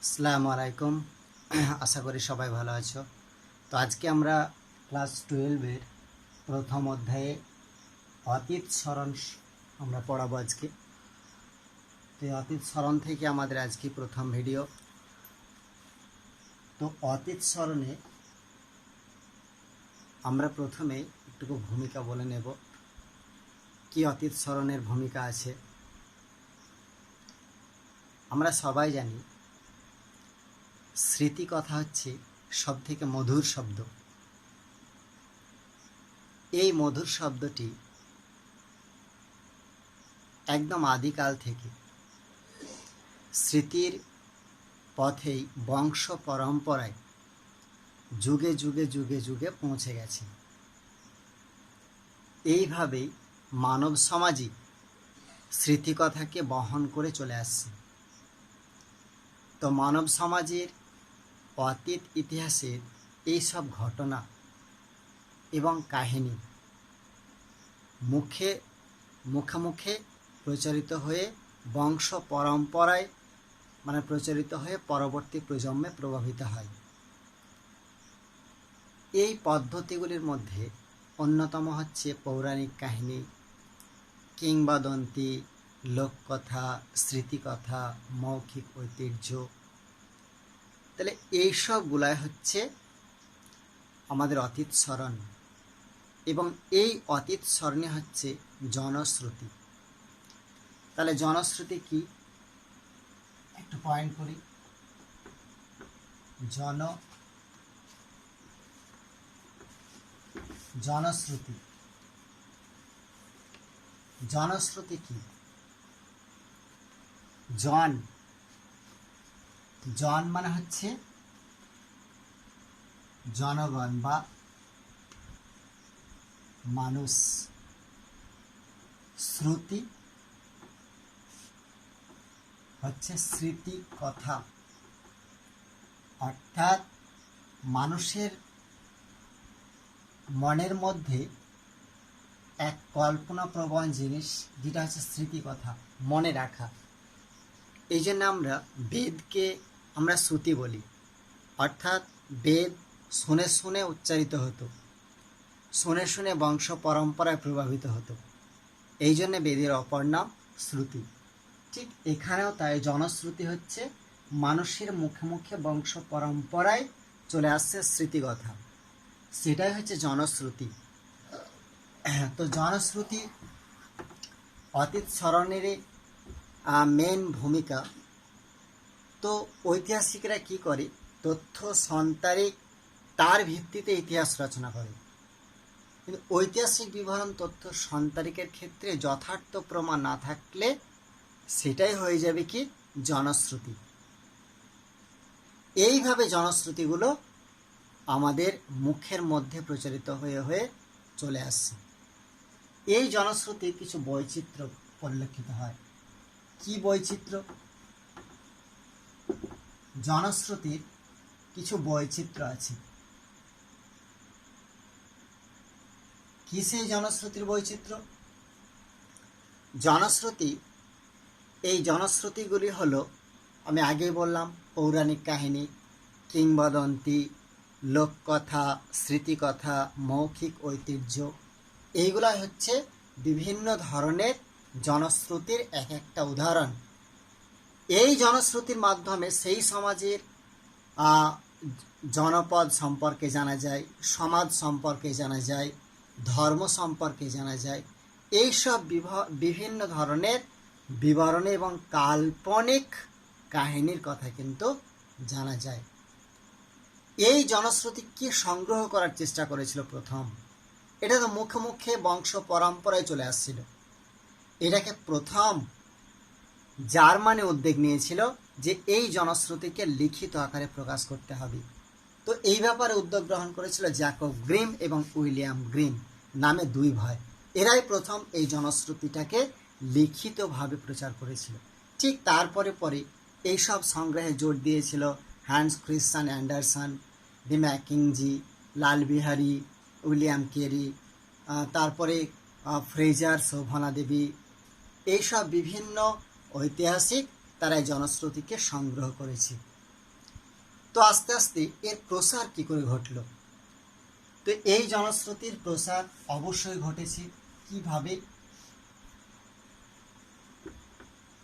আসসালামু আলাইকুম। আশা করি সবাই ভালো আছো। তো আজকে আমরা ক্লাস 12-এর প্রথম অধ্যায়ে অতীত স্মরণ আমরা পড়াবো আজকে। তো অতীত স্মরণ থেকে আমাদের আজকে প্রথম ভিডিও। তো অতীত স্মরণে আমরা প্রথমে একটু ভূমিকা বলে নেব, কি অতীত স্মরণের ভূমিকা আছে। আমরা সবাই জানি স্মৃতি কথা হচ্ছে সবথেকে মধুর শব্দ। এই মধুর শব্দটি একদম আদিকাল থেকে স্মৃতির পথেই বংশ পরম্পরায় যুগে যুগে যুগে যুগে পৌঁছে গেছে। এইভাবেই মানব সমাজই স্মৃতিকথাকে বহন করে চলে আসছে। তো মানব সমাজের অতীত ইতিহাসের এইসব ঘটনা এবং কাহিনী মুখে মুখে প্রচারিত হয়ে বংশ পরম্পরায় প্রচারিত হয়ে পরবর্তী প্রজন্মে প্রভাবিত হয়। এই পদ্ধতিগুলির মধ্যে অন্যতম হচ্ছে পৌরাণিক কাহিনী, কিংবদন্তি, লোককথা, স্মৃতিকথা, মৌখিক ঐতিহ্য। তাহলে এইসবগুলাই হচ্ছে আমাদের অতীত স্মরণ, এবং এই অতীত স্মরণে হচ্ছে জনশ্রুতি। তাহলে জনশ্রুতি কি একটু পয়েন্ট করি। জনশ্রুতি জনশ্রুতি কি? জন মানে হচ্ছে জনগণ বা মানুষ। শ্রুতি হচ্ছে স্মৃতি কথা, অর্থাৎ মানুষের মনের মধ্যে এক কল্পনাপ্রবণ জিনিস, যেটা হচ্ছে স্মৃতি কথা, মনে রাখা। এই জন্য আমরা বেদকে আমরা শ্রুতি বলি, অর্থাৎ বেদ শুনে শুনে উচ্চারিত হতো, শুনে শুনে বংশ পরম্পরায় প্রভাবিত হতো। এই জন্য বেদের অপর নাম শ্রুতি। ঠিক এখানেও তাই জনশ্রুতি হচ্ছে মানুষের মুখে মুখে বংশ পরম্পরায় চলে আসছে স্মৃতিকথা, সেটাই হচ্ছে জনশ্রুতি। তো জনশ্রুতি অতীত স্মরণের মেন ভূমিকা। তো ঐতিহাসিকরা কি করে? তথ্য সন্তারিক, তার ভিত্তিতে ইতিহাস রচনা করে। কিন্তু ঐতিহাসিক বিবরণ তথ্য সন্তারিকের ক্ষেত্রে যথার্থ প্রমাণ না থাকলে সেটাই হয়ে যাবে কি? জনশ্রুতি। এইভাবে জনশ্রুতিগুলো আমাদের মুখের মধ্যে প্রচারিত হয়ে হয়ে চলে আসছে। এই জনশ্রুতির কিছু বৈচিত্র্য পরিলক্ষিত হয়। কি বৈচিত্র্য? জনশ্রুতির কিছু বৈচিত্র্য আছে। কি সেই জনশ্রুতির বৈচিত্র্য? এই জনশ্রুতিগুলি হলো, আমি আগেই বললাম, পৌরাণিক কাহিনী, কিংবদন্তি, লোককথা, স্মৃতিকথা, মৌখিক ঐতিহ্য। এইগুলাই হচ্ছে বিভিন্ন ধরনের জনশ্রুতির এক একটা উদাহরণ। এই জনশ্রুতির মাধ্যমে সেই সমাজের জনপদ সম্পর্কে জানা যায়, সমাজ সম্পর্কে জানা যায়, ধর্ম সম্পর্কে জানা যায়। এইসব বিভিন্ন ধরনের বিবরণী এবং কাল্পনিক কাহিনীর কথা কিন্তু জানা যায়। এই জনশ্রুতিকে সংগ্রহ করার চেষ্টা করেছিল প্রথম। এটা তো মুখে মুখে বংশ পরম্পরায় চলে আসছিল। এটাকে প্রথম জার্মানি উদ্যোগ নিয়েছিল যে এই জনশ্রুতিকে লিখিত আকারে প্রকাশ করতে হবে। তো এই ব্যাপারে উদ্যোগ গ্রহণ করেছিল জ্যাকব গ্রিম এবং উইলিয়াম গ্রিম নামে দুই ভাই। এরাই প্রথম এই জনশ্রুতিটাকে লিখিতভাবে প্রচার করেছিল। ঠিক তারপরে পরে এইসব সংগ্রহে জোর দিয়েছিল হ্যান্স ক্রিশ্চিয়ান অ্যান্ডারসন, ডি ম্যাকিঞ্জি, লাল বিহারী, উইলিয়াম কেরি, তারপরে ফ্রেজার, শোভনা দেবী। এইসব বিভিন্ন ঐতিহাসিক তারা এই জনশ্রুতিকে সংগ্রহ করেছে। তো আস্তে আস্তে এর প্রসার কি করে ঘটলো? তো এই জনশ্রুতির প্রসার অবশ্যই ঘটেছে কিভাবে?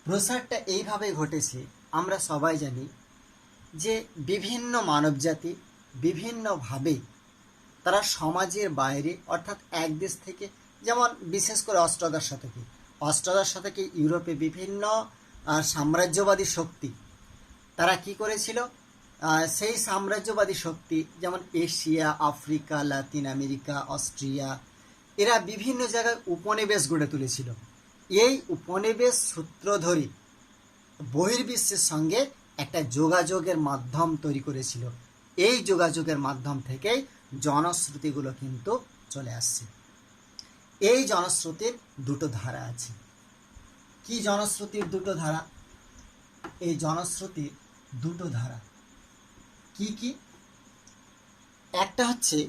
প্রসারটা এইভাবে ঘটেছে, আমরা সবাই জানি যে বিভিন্ন মানবজাতি বিভিন্নভাবে তারা সমাজের বাইরে অর্থাৎ এক দেশ থেকে, যেমন বিশেষ করে অষ্টাদশ শতকে ইউরোপে বিভিন্ন সাম্রাজ্যবাদী শক্তি তারা কি করেছিল, সেই সাম্রাজ্যবাদী শক্তি যেমন Asia, Africa, Latin America, Austria, এরা বিভিন্ন জায়গায় উপনিবেশ গড়ে তুলেছিল। এই উপনিবেশ সূত্র ধরে বহির্বিশ্বের সঙ্গে একটা যোগাযোগের মাধ্যম তৈরি করেছিল। এই যোগাযোগের মাধ্যম থেকেই জনশ্রুতিগুলো কিন্তু চলে আসছে। এই জনশ্রুতির দুটো ধারা আছে। কি জনশ্রুতির দুটো ধারা? এই জনশ্রুতির দুটো ধারা কি কি? একটা হচ্ছে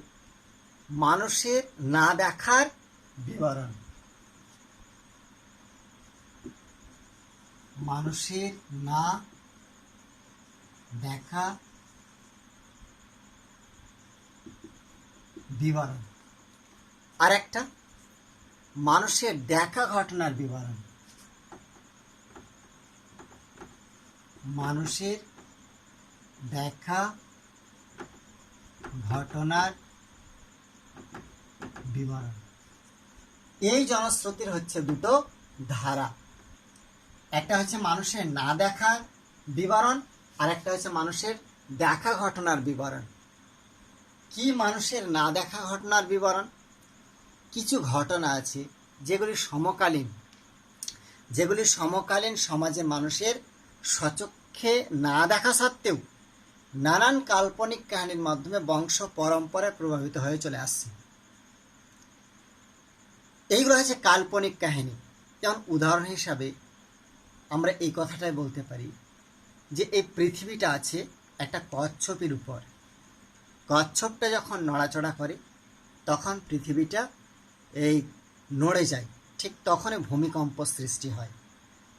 মানুষের না দেখার বিবরণ, মানুষের না দেখা বিবরণ, আর একটা মানুষের দেখা ঘটনার বিবরণ। মানুষের দেখা ঘটনার বিবরণ। এই জনশ্রুতির হচ্ছে দুটো ধারা, একটা হচ্ছে মানুষের না দেখার বিবরণ, আর একটা হচ্ছে মানুষের দেখা ঘটনার বিবরণ। কি মানুষের না দেখা ঘটনার বিবরণ? কিছু ঘটনা আছে যেগুলি সমকালীন সমাজে মানুষের সচক্ষে না দেখা সত্ত্বেও নানান কাল্পনিক কাহিনীর মাধ্যমে বংশ পরম্পরায় প্রভাবিত হয়ে চলে আসছে। এইগুলো হচ্ছে কাল্পনিক কাহিনী। যেমন উদাহরণ হিসাবে আমরা এই কথাটাই বলতে পারি যে এই পৃথিবীটা আছে একটা কচ্ছপের উপর। কচ্ছপটা যখন নড়াচড়া করে তখন পৃথিবীটা এই নড়ে যায়, ঠিক তখনই ভূমিকম্প সৃষ্টি হয়।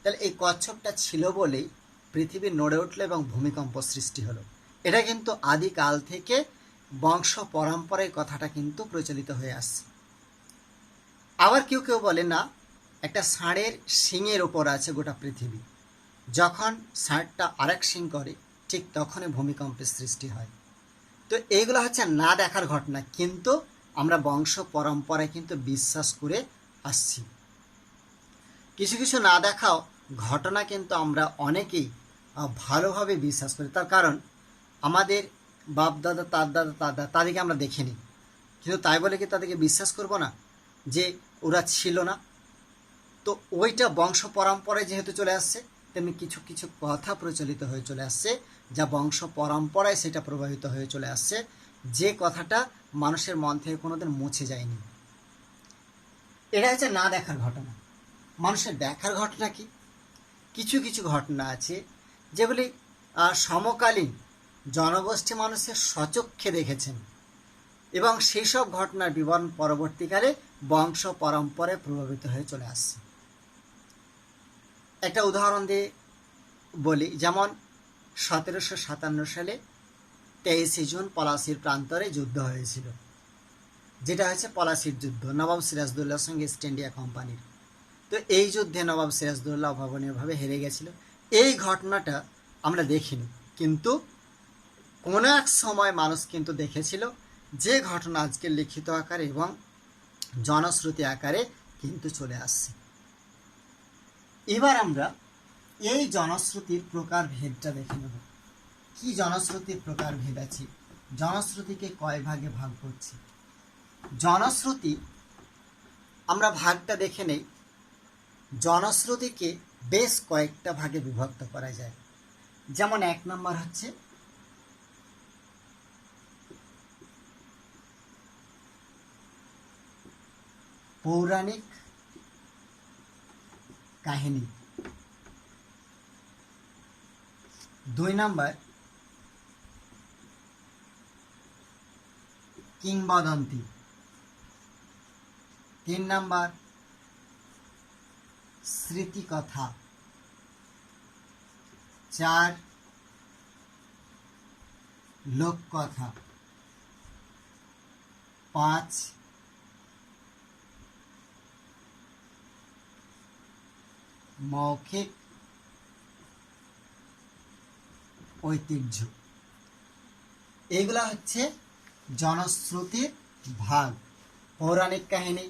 তাহলে এই কচ্ছপটা ছিল বলেই পৃথিবী নড়ে উঠলো এবং ভূমিকম্প সৃষ্টি হলো। এটা কিন্তু আদিকাল থেকে বংশ পরম্পরায় কথাটা কিন্তু প্রচলিত হয়ে আসছে। আবার কেউ কেউ বলে না, একটা ষাঁড়ের শিংয়ের ওপর আছে গোটা পৃথিবী, যখন ষাঁড়টা আরেক শিং করে ঠিক তখনই ভূমিকম্পের সৃষ্টি হয়। তো এইগুলো হচ্ছে না দেখার ঘটনা, কিন্তু আমরা বংশ পরম্পরায় কিন্তু বিশ্বাস করে আসছি। কিছু কিছু না দেখাও ঘটনা কিন্তু আমরা অনেকেই ভালোভাবে বিশ্বাস করি, তার কারণ আমাদের বাপ দাদা, তার দাদা, তার দাদা, তাদেরকে আমরা দেখিনি, কিন্তু তাই বলে কি তাদেরকে বিশ্বাস করব না যে ওরা ছিল না? তো ওইটা বংশ পরম্পরায় যেহেতু চলে আসছে, তেমনি কিছু কিছু কথা প্রচলিত হয়ে চলে আসছে যা বংশ পরম্পরায় সেটা প্রভাবিত হয়ে চলে আসছে, যে কথাটা মানুষের মন থেকে কোনোদিন মুছে যায়নি। এটা হচ্ছে না দেখার ঘটনা। মানুষের দেখার ঘটনা কি? কিছু কিছু ঘটনা আছে যেগুলি সমকালীন জনগোষ্ঠী মানুষের স্বচক্ষে দেখেছেন এবং সেই সব ঘটনার বিবরণ পরবর্তীকালে বংশ পরম্পরায় প্রভাবিত হয়ে চলে আসছে। একটা উদাহরণ দিয়ে বলি, যেমন 1757 সালে 23 জুন পলাশির প্রান্তরে যুদ্ধ হয়েছিল, যেটা হচ্ছে পলাশির যুদ্ধ, নবাব সিরাজদৌল্লার সঙ্গে ইস্ট ইন্ডিয়া কোম্পানির। তো এই যুদ্ধে নবাব সিরাজদৌল্লা অভাবনীয়ভাবে হেরে গেছিল। এই ঘটনাটা আমরা দেখিনি, কিন্তু কোনো এক সময় মানুষ কিন্তু দেখেছিল, যে ঘটনা আজকে লিখিত আকারে এবং জনশ্রুতি আকারে কিন্তু চলে আসছে। এবার আমরা এই জনশ্রুতির প্রকারভেদটা দেখে নেব। কি জনশ্রুতির প্রকারভেদ আছে? জনশ্রুতিকে কয় ভাগে ভাগ করছি? জনশ্রুতি আমরা ভাগটা দেখে নেই। জনশ্রুতিকে বেশ কয়েকটা ভাগে বিভক্ত করা যায়। যেমন 1 নম্বর হচ্ছে পৌরাণিক কাহিনী, 2 নম্বর কিংবদন্তি, 3 নম্বর স্মৃতিকথা, 4 লোককথা। 5 মৌখিক ঐতিহ্য। এগুলা হচ্ছে জনশ্রুতির ভাগ। পৌরাণিক কাহিনী,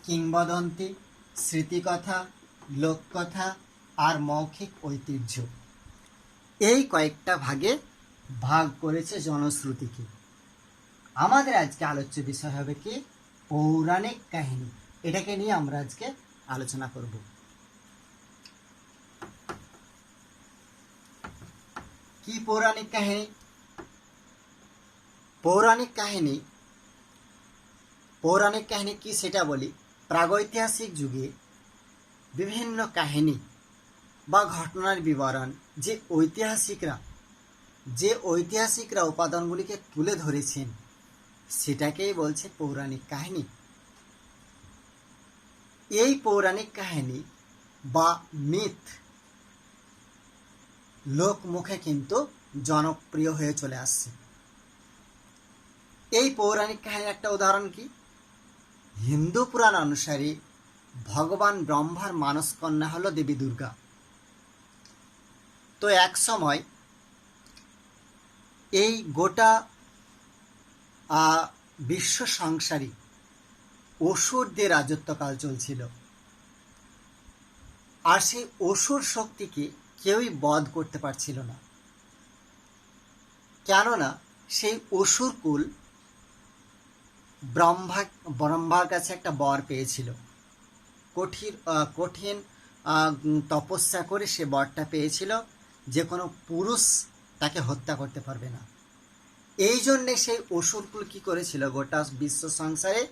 কিংবদন্তি, স্মৃতিকথা, লোককথা আর মৌখিক ঐতিহ্য, এই কয়েকটা ভাগে ভাগ করেছে জনশ্রুতিকে। আমাদের আজকে আলোচ্য বিষয় হবে কি? পৌরাণিক কাহিনী। এটাকে নিয়ে আমরা আজকে আলোচনা করব। কি পৌরাণিক কাহিনী? পৌরাণিক কাহিনী কি সেটা বলি। প্রাগৈতিহাসিক যুগে বিভিন্ন কাহিনী বা ঘটনার বিবরণ যে ঐতিহাসিকরা উপাদানগুলিকে তুলে ধরেছেন সেটাকেই বলছে পৌরাণিক কাহিনী। এই পৌরাণিক কাহিনী বা মিথ লোকমুখে কিন্তু জনপ্রিয় হয়ে চলে আসছে। এই পৌরাণিক কাহিনীর একটা উদাহরণ কি? হিন্দু পুরাণ অনুসারে ভগবান ব্রহ্মার মানস কন্যা হল দেবী দুর্গা। তো এক সময় এই গোটা বিশ্ব সংসারী অসুরদের রাজত্বকাল চলছিল। আর সেই অসুর শক্তিকে কেউই বধ করতে পারছিল না, কেননা সেই অসুর কুল ব্রহ্মার কাছে একটা বর পেয়েছিল। কঠিন তপস্যা করে সে বরটা পেয়েছিল যে কোনো পুরুষ তাকে হত্যা করতে পারবে না। এই জন্যে সেই অসুরকুল কি করেছিল, গোটা বিশ্ব সংসারে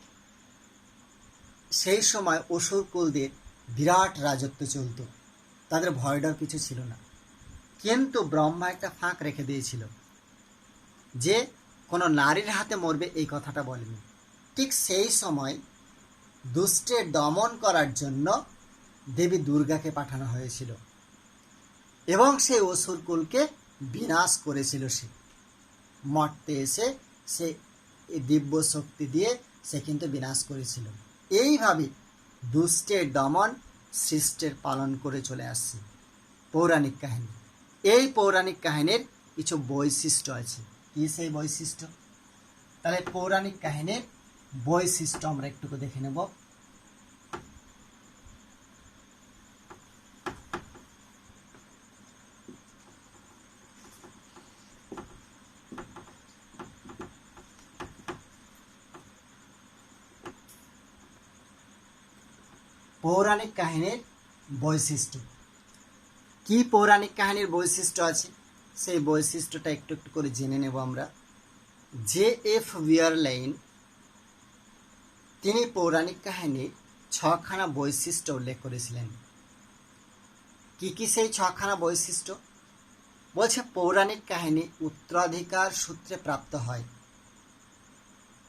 সেই সময় অসুরকুলদের বিরাট রাজত্ব চলত, তাদের ভয় ডর কিছু ছিল না। কিন্তু ব্রহ্মা একটা ফাঁক রেখে দিয়েছিল যে কোনো নারীর হাতে মরবে, এই কথাটা বলেনি। ঠিক সেই সময় দুষ্টের দমন করার জন্য দেবী দুর্গাকে পাঠানো হয়েছিল এবং সেই অসুরকুলকে বিনাশ করেছিল। সে মর্তে এসে সে দিব্য শক্তি দিয়ে সে কিন্তু বিনাশ করেছিল। এইভাবে দুষ্টের দমন সৃষ্টের পালন করে চলে আসছে পৌরাণিক কাহিনী। এই পৌরাণিক কাহিনীর কিছু বৈশিষ্ট্য আছে। কি সেই বৈশিষ্ট্য? তাহলে পৌরাণিক কাহিনীর বৈশিষ্ট্য আমরা একটু দেখে নেব। পৌরাণিক কাহিনীর বৈশিষ্ট্য কি? পৌরাণিক কাহিনীর বৈশিষ্ট্য আছে, সেই বৈশিষ্ট্যটা একটু একটু করে জেনে নেব আমরা। J.F. বিয়ারলাইন তিনি পৌরাণিক কাহিনীর 6খানা বৈশিষ্ট্য উল্লেখ করেছিলেন। কি কি সেই 6খানা বৈশিষ্ট্য? বলছে পৌরাণিক কাহিনী উত্তরাধিকার সূত্রে প্রাপ্ত হয়।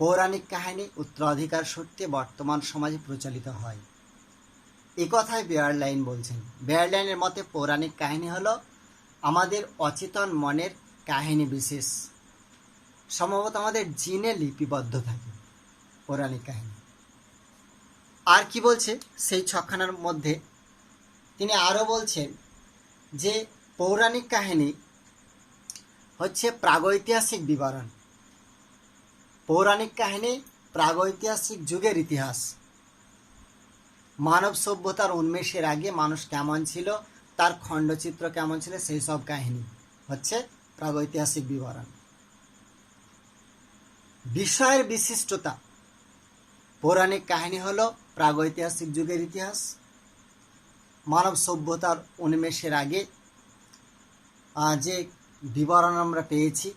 পৌরাণিক কাহিনী উত্তরাধিকার সূত্রে বর্তমান সমাজে প্রচলিত হয়, এ কথাই বিয়ারলাইন বলছেন। বিয়ারলাইনের মতে পৌরাণিক কাহিনী হলো আমাদের অচেতন মনের কাহিনী বিশেষ, সম্ভবত আমাদের জিনে লিপিবদ্ধ থাকে পৌরাণিক কাহিনী। আর কি বলছে সেই 6খানার মধ্যে? তিনি আরও বলছেন যে পৌরাণিক কাহিনী হচ্ছে প্রাগৈতিহাসিক বিবরণ। পৌরাণিক কাহিনী প্রাগৈতিহাসিক যুগের ইতিহাস। মানব সভ্যতার উন্মেষের আগে মানুষ কেমন ছিল, তার খণ্ডচিত্র কেমন ছিল, সেই সব কাহিনী হচ্ছে প্রাগৈতিহাসিক বিবরণ। বিষয়ের বিশিষ্টতা, পৌরাণিক কাহিনী হলো প্রাগৈতিহাসিক যুগের ইতিহাস, মানব সভ্যতার উন্মেষের আগে যে বিবরণ আমরা পেয়েছি,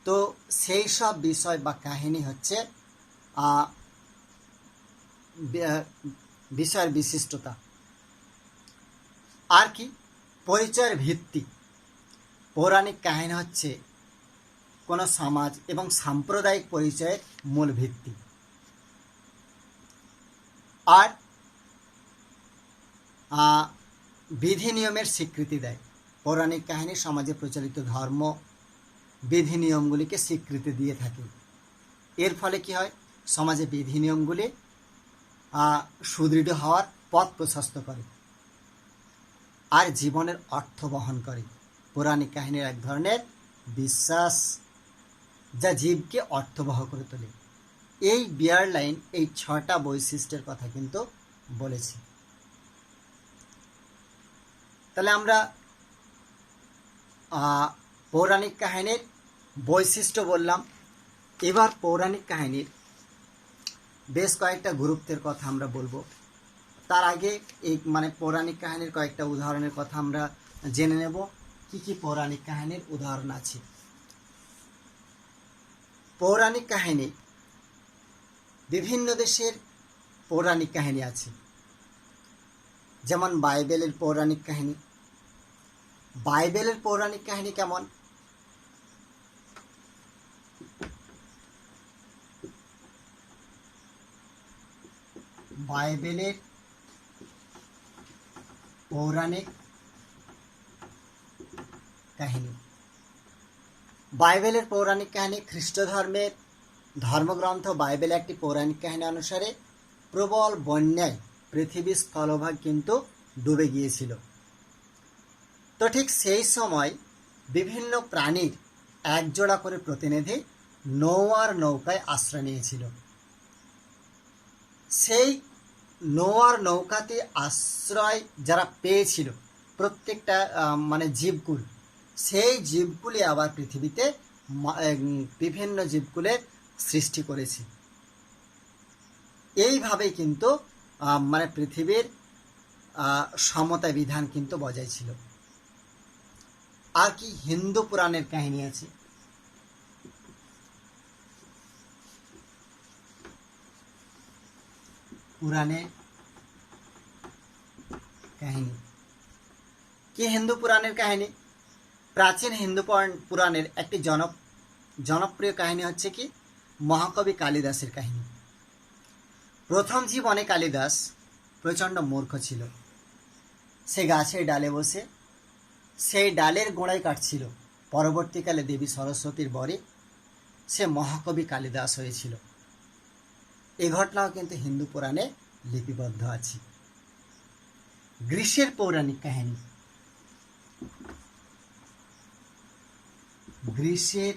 তো সেই সব বিষয় বা কাহিনী হচ্ছে বিষয়ের বিশিষ্টতা। আর কি? পরিচয়ের ভিত্তি। পৌরাণিক কাহিনী হচ্ছে কোনো সমাজ এবং সাম্প্রদায়িক পরিচয়ের মূল ভিত্তি। আর বিধি নিয়মের স্বীকৃতি দেয়। পৌরাণিক কাহিনী সমাজে প্রচলিত ধর্ম, বিধি নিয়মগুলিকে স্বীকৃতি দিয়ে থাকে। এর ফলে কি হয়, সমাজে বিধি নিয়মগুলি সুদৃঢ় হওয়ার পথ প্রশস্ত করে আর জীবনের অর্থ বহন করে। পৌরাণিক কাহিনীর এক ধরনের বিশ্বাস যা জীবকে অর্থবহ করে তোলে। এই বিয়ার লাইন এই 6টা বৈশিষ্ট্যের কথা কিন্তু বলেছি। তাহলে আমরা পৌরাণিক কাহিনীর বৈশিষ্ট্য বললাম। এবার পৌরাণিক কাহিনীর বেশ কয়েকটা গুরুত্বের কথা আমরা বলবো। তার আগে এই পৌরাণিক কাহিনীর কয়েকটা উদাহরণের কথা আমরা জেনে নেব। কি কি পৌরাণিক কাহিনীর উদাহরণ আছে? পৌরাণিক কাহিনী, বিভিন্ন দেশের পৌরাণিক কাহিনী আছে। যেমন বাইবেলের পৌরাণিক কাহিনী। বাইবেলের পৌরাণিক কাহিনী কেমন? বাইবেলের পৌরাণিক কাহিনী। বাইবেলের পৌরাণিক কাহিনী খ্রিস্ট ধর্মের ধর্মগ্রন্থ বাইবেল একটি পৌরাণিক কাহিনী অনুসারে প্রবল বন্যায় পৃথিবীর স্থলভাগ কিন্তু ডুবে গিয়েছিল। তো ঠিক সেই সময় বিভিন্ন প্রাণীর একজোড়া করে প্রতিনিধি নোয়ার নৌকায় আশ্রয় নিয়েছিল। সেই নোয়ার নৌকাতে আশ্রয় যারা পেয়েছিল, প্রত্যেকটা জীবকুল, সেই জীবগুলি আবার পৃথিবীতে বিভিন্ন জীবকুলের সৃষ্টি করেছে। এইভাবেই কিন্তু পৃথিবীর সমতা বিধান কিন্তু বজায় ছিল। আর কি হিন্দু পুরাণের কাহিনী আছে। পুরাণের কাহিনী কি? হিন্দু পুরাণের কাহিনী প্রাচীন হিন্দু পুরাণের একটি জনপ্রিয় কাহিনী হচ্ছে কি মহাকবি কালিদাসের কাহিনী। প্রথম জীবনে কালিদাস প্রচণ্ড মূর্খ ছিল। সে গাছের ডালে বসে সেই ডালের গোড়ায় কাটছিল। পরবর্তীকালে দেবী সরস্বতীর বরে সে মহাকবি কালিদাস হয়েছিল। এই ঘটনাও কিন্তু হিন্দু পুরাণে লিপিবদ্ধ আছে। গ্রীসের পৌরাণিক কাহিনী। গ্রীসের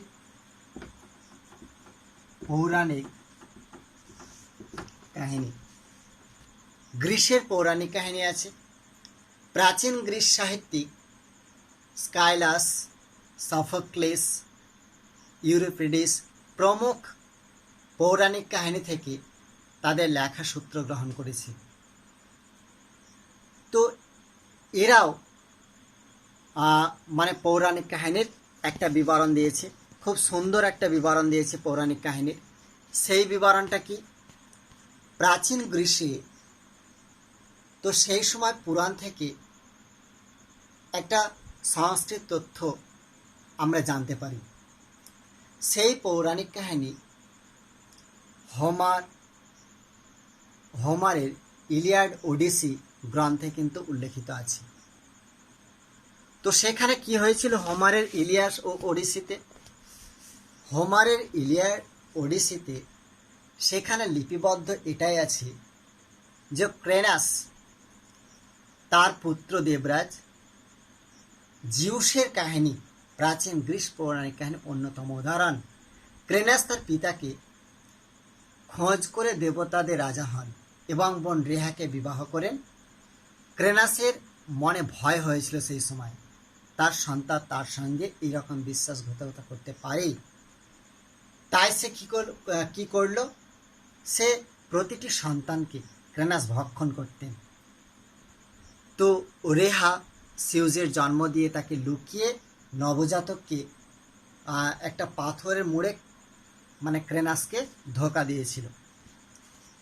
পৌরাণিক কাহিনী। গ্রীসের পৌরাণিক কাহিনী আছে। প্রাচীন গ্রিস সাহিত্যিক স্কাইলাস, সফোক্লেস, ইউরিপিডিস প্রমুখ পৌরাণিক কাহিনী থেকে তাদের লেখা সূত্র গ্রহণ করেছে। তো এরাও পৌরাণিক কাহিনীর একটা বিবরণ দিয়েছে, খুব সুন্দর একটা বিবরণ দিয়েছে পৌরাণিক কাহিনীর। সেই বিবরণটা কি? প্রাচীন গ্রীসে তো সেই সময় পুরাণ থেকে একটা সংস্কৃত তথ্য আমরা জানতে পারি। সেই পৌরাণিক কাহিনী হোমারের ইলিয়াড ওডিসি গ্রন্থে কিন্তু উল্লেখিত আছে। তো সেখানে কি হয়েছিল হোমারের ইলিয়াস ও ওডিসিতে? হোমারের ইলিয়াড ওডিসিতে সেখানে লিপিবদ্ধ এটাই আছে যে ক্রেনাস তার পুত্র দেবরাজ জিউসের কাহিনী প্রাচীন গ্রিস পৌরাণিক কাহিনীর অন্যতম উদাহরণ। ক্রেনাস তার পিতাকে খোঁজ করে দেবতাদের রাজা হন এবং বোন রেহাকে বিবাহ করেন। ক্রেনাসের মনে ভয় হয়েছিল সেই সময় তার সন্তান তার সঙ্গে এইরকম বিশ্বাসঘাতকতা করতে পারে। তাই সে কি করল? সে প্রতিটি সন্তানকে ক্রেনাস ভক্ষণ করতেন। তো রেহা সিউজের জন্ম দিয়ে তাকে লুকিয়ে নবজাতককে একটা পাথরের মুড়ে ক্রেনাসকে ধোঁকা দিয়েছিল।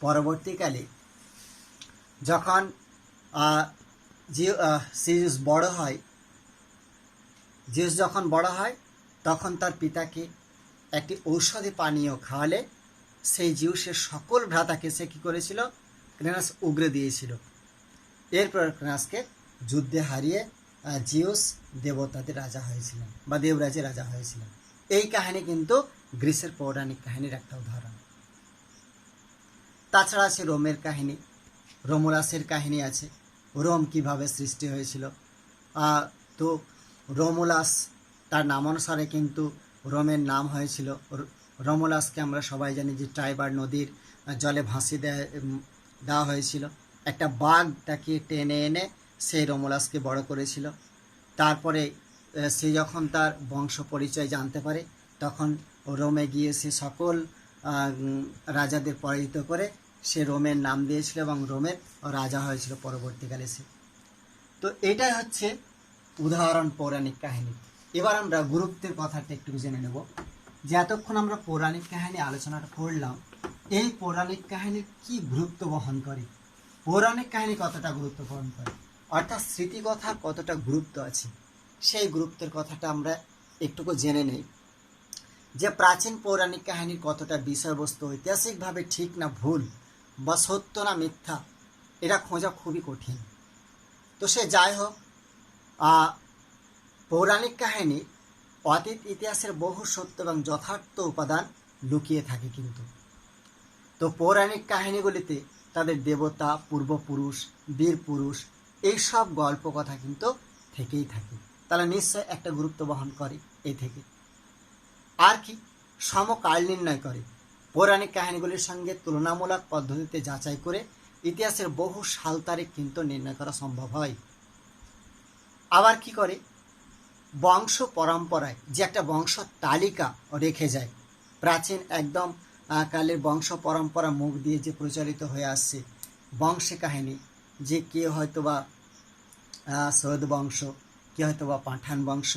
পরবর্তীকালে যখন জিউস যখন বড় হয় তখন তার পিতাকে একটি ঔষধি পানীয় খাওয়ালে সেই জিউসের সকল ভ্রাতাকে সে কী করেছিল? ক্রেনাস উগরে দিয়েছিল। এরপর ক্রেনাসকে যুদ্ধে হারিয়ে জিউস দেবতাদের রাজা হয়েছিলেন বা দেবরাজের রাজা হয়েছিলেন। এই কাহিনী কিন্তু গ্রিসের পৌরাণিক কাহিনীর একটা উদাহরণ। তাছাড়া আছে রোমের কাহিনী, রোমুলাসের কাহিনী আছে, রোম কিভাবে সৃষ্টি হয়েছিল। তো রোমুলাস তার নামানুসারে কিন্তু রোমের নাম হয়েছিল। রোমুলাসকে আমরা সবাই জানি যে টাইবার নদীর জলে ভাসিয়ে দেওয়া হয়েছিল। একটা বাঘ তাকে টেনে এনে সেই রোমুলাসকে বড় করেছিল। তারপরে সে যখন তার বংশ পরিচয় জানতে পারে তখন রোমে গিয়ে সে সকল রাজাদের পরাজিত করে সে রোমের নাম দিয়েছিল এবং রোমের রাজা হয়েছিল পরবর্তীকালে সে। তো এটাই হচ্ছে উদাহরণ পৌরাণিক কাহিনী। এবার আমরা গুরুত্বের কথাটা একটু জেনে নেব যে এতক্ষণ আমরা পৌরাণিক কাহিনী আলোচনাটা করলাম, এই পৌরাণিক কাহিনীর কি গুরুত্ব বহন করে, পৌরাণিক কাহিনী কতটা গুরুত্ব বহন করে, অর্থাৎ স্মৃতিকথার কতটা গুরুত্ব আছে, সেই গুরুত্বের কথাটা আমরা একটুকু জেনে নেই। যে প্রাচীন পৌরাণিক কাহিনীর কতটা বিষয়বস্তু ঐতিহাসিকভাবে ঠিক না ভুল বা সত্য না মিথ্যা, এটা খোঁজা খুবই কঠিন। তো সে যাই হোক, পৌরাণিক কাহিনী অতীত ইতিহাসের বহু সত্য এবং যথার্থ উপাদান লুকিয়ে থাকে কিন্তু। তো পৌরাণিক কাহিনীগুলিতে তাদের দেবতা, পূর্বপুরুষ, বীর পুরুষ এইসব গল্প কথা কিন্তু থেকেই থাকে, তাহলে নিশ্চয় একটা গুরুত্ব বহন করে এই থেকে। আর কি, সমকাল নির্ণয় করে, পৌরাণিক কাহিনীগুলির সঙ্গে তুলনামূলক পদ্ধতিতে যাচাই করে ইতিহাসের বহু সাল তারিখ কিন্তু নির্ণয় করা সম্ভব হয়। আবার কি করে, বংশ পরম্পরায় যে একটা বংশ তালিকা রেখে যায়, প্রাচীন একদম কালের বংশ পরম্পরা মুখ দিয়ে যে প্রচলিত হয়ে আসছে বংশে কাহিনী, যে কে হয়তো বা সৈয়দ বংশ, কে হয়তো বা পাঠান বংশ,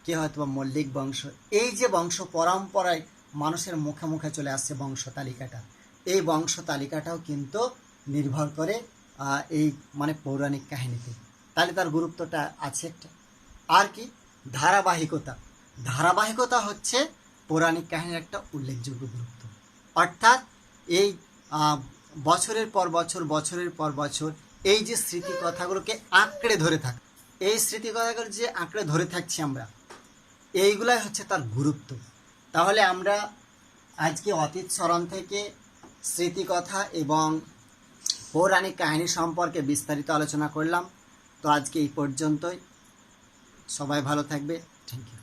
কে হয়তো বা মল্লিক বংশ, এই যে বংশ পরম্পরায় মানুষের মুখে মুখে চলে আসছে বংশ তালিকাটা, এই বংশ তালিকাটাও কিন্তু নির্ভর করে এই মানে পৌরাণিক কাহিনীতে, তাহলে তার গুরুত্বটা আছে একটা। আর কি, ধারাবাহিকতা, ধারাবাহিকতা হচ্ছে পৌরাণিক কাহিনীর একটা উল্লেখযোগ্য গুরুত্ব। অর্থাৎ এই বছরের পর বছর, বছরের পর বছর এই যে স্মৃতিকথাগুলোকে আঁকড়ে ধরে থাকে, এই স্মৃতিকথাগুলো যে আঁকড়ে ধরে থাকছি আমরা, এইগুলাই হচ্ছে তার গুরুত্ব। তাহলে আমরা আজকে অতীত স্মরণ থেকে স্মৃতিকথা এবং পৌরাণিক কাহিনী সম্পর্কে বিস্তারিত আলোচনা করলাম। তো আজকে এই পর্যন্তই, সবাই ভালো থাকবে, থ্যাংক ইউ।